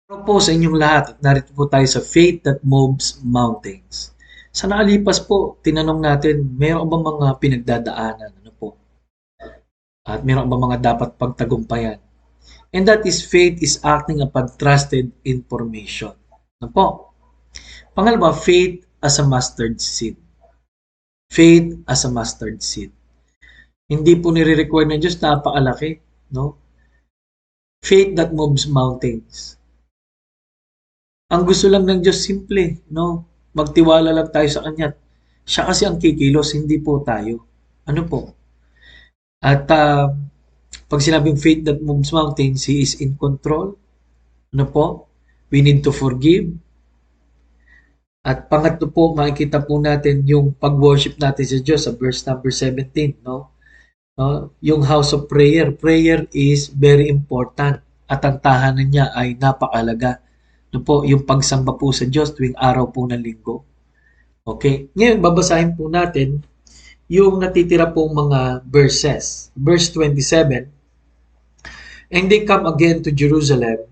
Hello po sa inyong lahat at narito po tayo sa Faith That Moves Mountains. Sa nakalipas po, tinanong natin, mayroon ba mga pinagdadaanan? Ano po? At mayroon ba mga dapat pagtagumpayan? And that is faith is acting upon trusted information. Ano po? Pangalawa, faith as a mustard seed. Faith as a mustard seed. Hindi po nire-require ng Diyos napakalaki, no? Faith that moves mountains. Ang gusto lang ng Diyos simple, no? Magtiwala lang tayo sa Kanya. Siya kasi ang kikilos, hindi po tayo. Ano po? At pag sinabing faith that moves mountains, He is in control. Ano po? We need to forgive. At pangatlo po, makikita po natin yung pag-worship natin sa Diyos sa verse number 17, no? Yung house of prayer. Prayer is very important at ang tahanan niya ay napakalaga. Ano po, yung pagsamba po sa Diyos tuwing araw po ng linggo. Okay? Ngayon, babasahin po natin yung natitira pong mga verses. Verse 27, "And they come again to Jerusalem,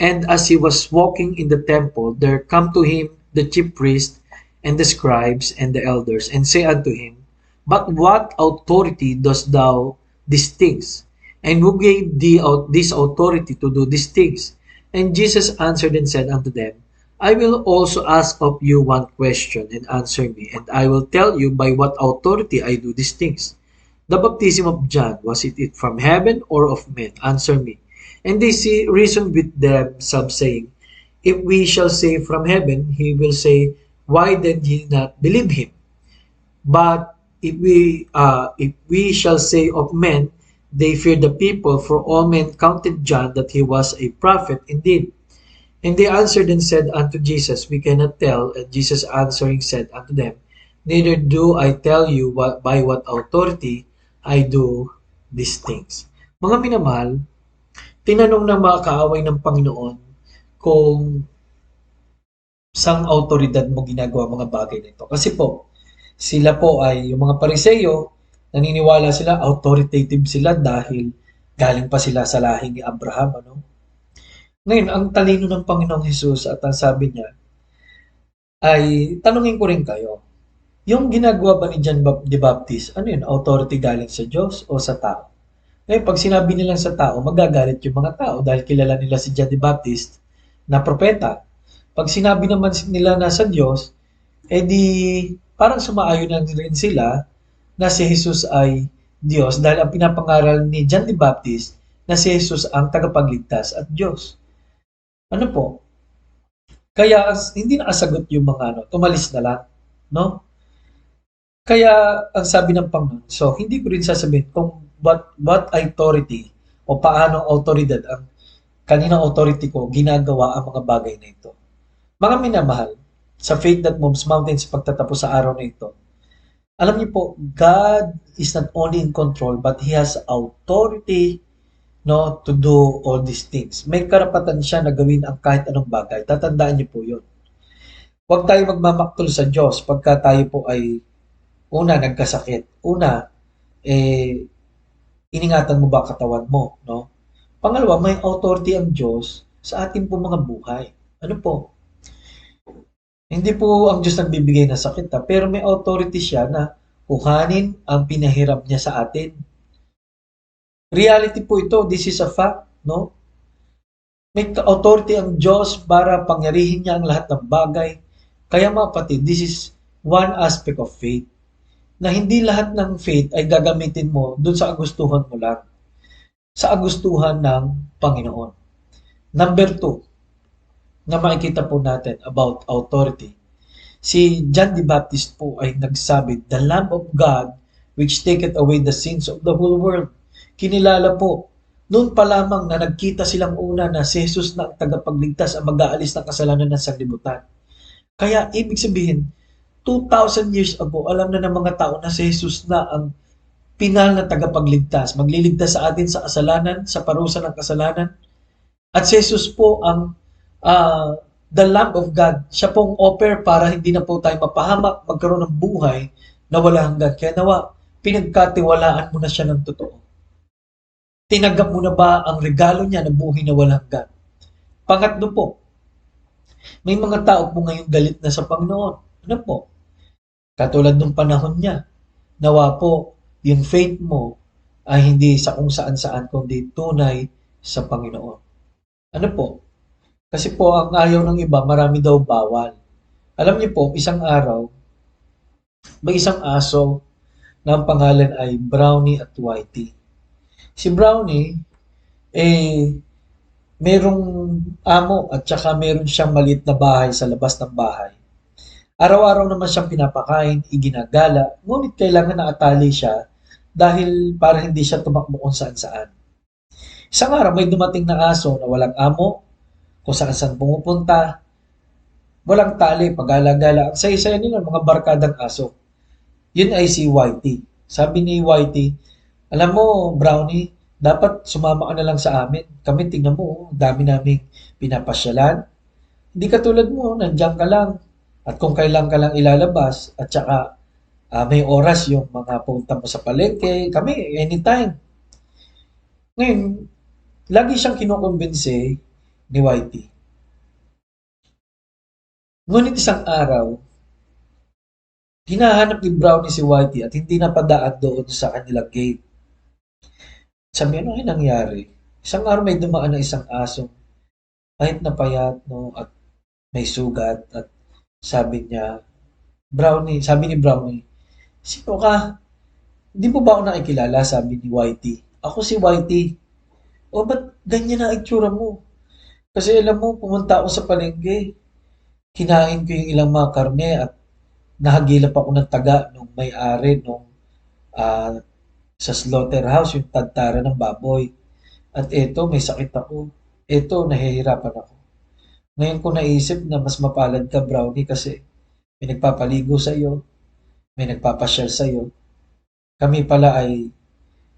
and as he was walking in the temple, there come to him the chief priests and the scribes and the elders, and say unto him, But what authority dost thou these things? And who gave thee this authority to do these things? And Jesus answered and said unto them, I will also ask of you one question, and answer me, and I will tell you by what authority I do these things. The baptism of John, was it from heaven or of men? Answer me. And they reasoned with themselves, saying, If we shall say from heaven, he will say, Why then ye not believe him? But if we shall say of men, they feared the people, for all men counted John that he was a prophet indeed. And they answered and said unto Jesus, We cannot tell. And Jesus answering said unto them, Neither do I tell you by what authority I do these things. Mga minamahal, tinanong ng mga kaaway ng Panginoon kung sang autoridad mo ginagawa mga bagay nito. Kasi po, sila po ay, yung mga Pariseyo, naniniwala sila, authoritative sila dahil galing pa sila sa lahi ni Abraham. Ano? Ngayon, ang talino ng Panginoong Hesus at ang sabi niya, ay tanungin ko rin kayo, yung ginagawa ba ni John the Baptist, ano yun, authority galing sa Diyos o sa tao? Ngayon, pag sinabi nilang sa tao, magagalit yung mga tao dahil kilala nila si John the Baptist na propeta. Pag sinabi naman nila na sa Diyos, di parang sumaayon na rin sila na si Jesus ay Diyos dahil ang pinapangaral ni John the Baptist na si Jesus ang tagapagligtas at Diyos. Ano po? Kaya hindi nakasagot yung mga tumalis na lang, no? Kaya ang sabi ng Panginoon, so hindi ko rin sasabihin kung what authority o paano autoridad ang kaninang authority ko ginagawa ang mga bagay na ito. Mga minamahal, sa Faith That Moves Mountains pagtatapos sa araw na ito, alam niyo po, God is not only in control but He has authority to do all these things. May karapatan siya na gawin ang kahit anong bagay. Tatandaan niyo po yun. Huwag tayo magmamaktol sa Diyos pagka tayo po ay nagkasakit. Iningatan mo ba katawan mo? No? Pangalawa, may authority ang Diyos sa ating po mga buhay. Ano po? Hindi po ang Diyos nagbibigay ng sakit, pero may authority siya na kuhanin ang pinahirap niya sa atin. Reality po ito, this is a fact, no? May authority ang Diyos para pangyarihin niya ang lahat ng bagay. Kaya mga kapatid, this is one aspect of faith. Na hindi lahat ng faith ay gagamitin mo dun sa kagustuhan mo lang. Sa kagustuhan ng Panginoon. Number 2, na makikita po natin about authority. Si John the Baptist po ay nagsabi, The Lamb of God which taketh away the sins of the whole world. Kinilala po, noon pa lamang na nagkita silang una na si Jesus na ang tagapagligtas ang mag-aalis ng kasalanan ng sanlibutan. Kaya ibig sabihin, 2,000 years ago, alam na ng mga tao na si Jesus na ang pinal na tagapagligtas. Magliligtas sa atin sa kasalanan, sa parusa ng kasalanan. At si Jesus po ang the Lamb of God. Siya pong offer para hindi na po tayo mapahamak, magkaroon ng buhay na wala hanggan. Kaya nawa, pinagkatiwalaan mo na siya ng totoo. Tinanggap mo na ba ang regalo niya na buhay na walang hanggan? Pangatlo po, may mga tao po ngayong galit na sa Panginoon. Ano po? Katulad nung panahon niya, nawa po yung faith mo ay hindi sa kung saan-saan kundi tunay sa Panginoon. Ano po? Kasi po ang ayaw ng iba, marami daw bawal. Alam niyo po, isang araw, may isang aso na ang pangalan ay Brownie at Whitey. Si Brownie, eh, merong amo at saka meron siyang maliit na bahay sa labas ng bahay. Araw-araw naman siyang pinapakain, iginagala, ngunit kailangan na atali siya dahil para hindi siya tumakbo kung saan-saan. Isang araw may dumating na aso na walang amo, kung saan-saan pumupunta, walang tali, pag-alagala. Ang saya-saya nila, mga barkadang aso. Yun ay si Whitey. Sabi ni Whitey, alam mo, Brownie, dapat sumama ka na lang sa amin. Kami, tingnan mo, dami naming pinapasyalan. Hindi katulad mo, nandiyan ka lang. At kung kailan ka lang ilalabas, at saka may oras yung mga punta mo sa palengke, kami, anytime. Ngayon, lagi siyang kinukumbinsi ni Whitey. Ngunit isang araw, hinahanap ni Brownie si Whitey at hindi napadaan doon sa kanilang gate. Sabi, ano ay nangyari? Isang araw may dumaan na isang asong kahit na payat, no, at may sugat at sabi niya, Brownie, sabi ni Brownie, sino ka? Hindi mo ba ako nakikilala? Sabi ni Whitey. Ako si Whitey. O ba't ganyan na itsura mo? Kasi alam mo, pumunta ako sa palengke. Kinain ko yung ilang mga karne at nahagilap ako ng taga nung may-ari nung ah, sa slaughterhouse, yung tagtara ng baboy. At eto, may sakit ako. Eto, nahihirapan ako. Ngayon ko naisip na mas mapalad ka, Brownie, kasi may nagpapaligo sa iyo, may nagpapasyal sa iyo. Kami pala ay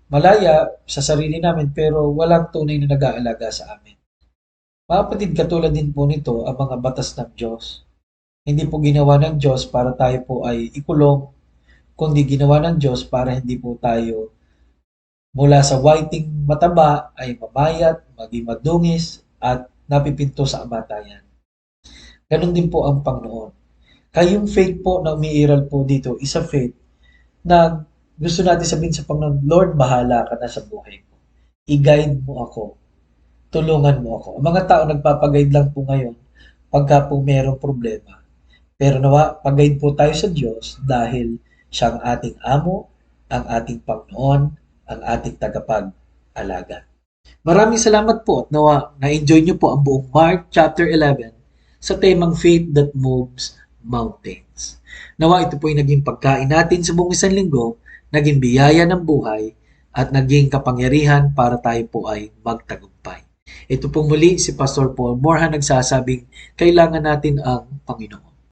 malaya sa sarili namin pero walang tunay na nag-aalaga sa amin. Mga kapatid, katulad din po nito ang mga batas ng Diyos. Hindi po ginawa ng Diyos para tayo po ay ikulong, kundi ginawa ng Diyos para hindi po tayo mula sa whiting mataba ay mamayat, maging madungis, at napipinto sa kamatayan. Ganon din po ang Panginoon. Kayong faith po na umiiral po dito, isa faith na gusto natin sabihin sa Panginoon, Lord, bahala ka na sa buhay ko. I-guide mo ako. Tulungan mo ako. Ang mga tao nagpapaguide lang po ngayon pagka po mayroong problema. Pero nawa, pag-guide po tayo sa Diyos dahil siya ang ating amo, ang ating Panginoon, ang ating tagapag-alaga. Maraming salamat po at nawa na-enjoy niyo po ang buong Mark chapter 11 sa temang Faith that Moves Mountains. Nawa ito po ay naging pagkain natin sa buong isang linggo, naging biyaya ng buhay, at naging kapangyarihan para tayo po ay magtagumpay. Ito po muli si Pastor Paul Morhan nagsasabing kailangan natin ang Panginoon.